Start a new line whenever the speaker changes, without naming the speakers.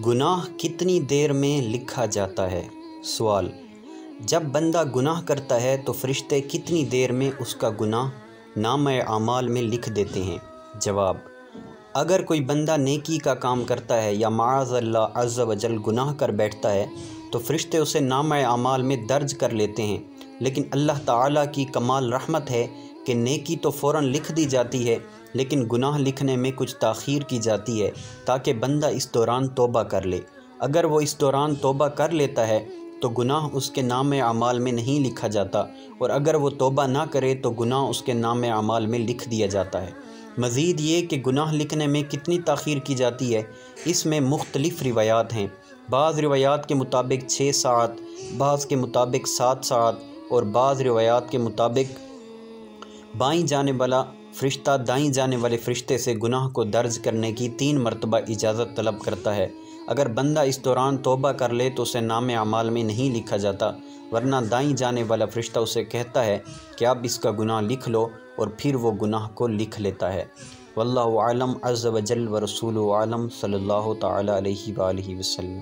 گناہ کتنی دیر میں لکھا جاتا ہے؟ سوال: جب بندہ گناہ کرتا ہے تو فرشتے کتنی دیر میں اس کا گناہ نامہ اعمال میں لکھ دیتے ہیں؟ جواب: اگر کوئی بندہ نیکی کا کام کرتا ہے یا معاذ اللہ عز و جل گناہ کر بیٹھتا ہے تو فرشتے اسے نامہ اعمال میں درج کر لیتے ہیں، لیکن اللہ تعالیٰ کی کمال رحمت ہے کہ نیکی تو فوراً لکھ دی جاتی ہے، لیکن گناہ لکھنے میں کچھ تاخیر کی جاتی ہے تاکہ بندہ اس دوران توبہ کر لے۔ اگر وہ اس دوران توبہ کر لیتا ہے تو گناہ اس کے نامہ اعمال میں نہیں لکھا جاتا، اور اگر وہ توبہ نہ کرے تو گناہ اس کے نامہ اعمال میں لکھ دیا جاتا ہے۔ مزید یہ کہ گناہ لکھنے میں کتنی تاخیر کی جاتی ہے، اس میں مختلف روایات ہیں۔ بعض روایات کے مطابق 6 ساعت، بعض کے مطابق 7 ساعت، اور بعض روایات کے مطابق بائیں جانے والا فرشتہ دائیں جانے والے فرشتے سے گناہ کو درج کرنے کی 3 مرتبہ اجازت طلب کرتا ہے۔ اگر بندہ اس دوران توبہ کر لے تو اسے نامہ اعمال میں نہیں لکھا جاتا، ورنہ دائیں جانے والا فرشتہ اسے کہتا ہے کہ اب اس کا گناہ لکھ لو، اور پھر وہ گناہ کو لکھ لیتا ہے۔ واللہ اعلم عز و جل و رسولہ اعلم، صلی اللہ تعالی علیہ وآلہ وسلم۔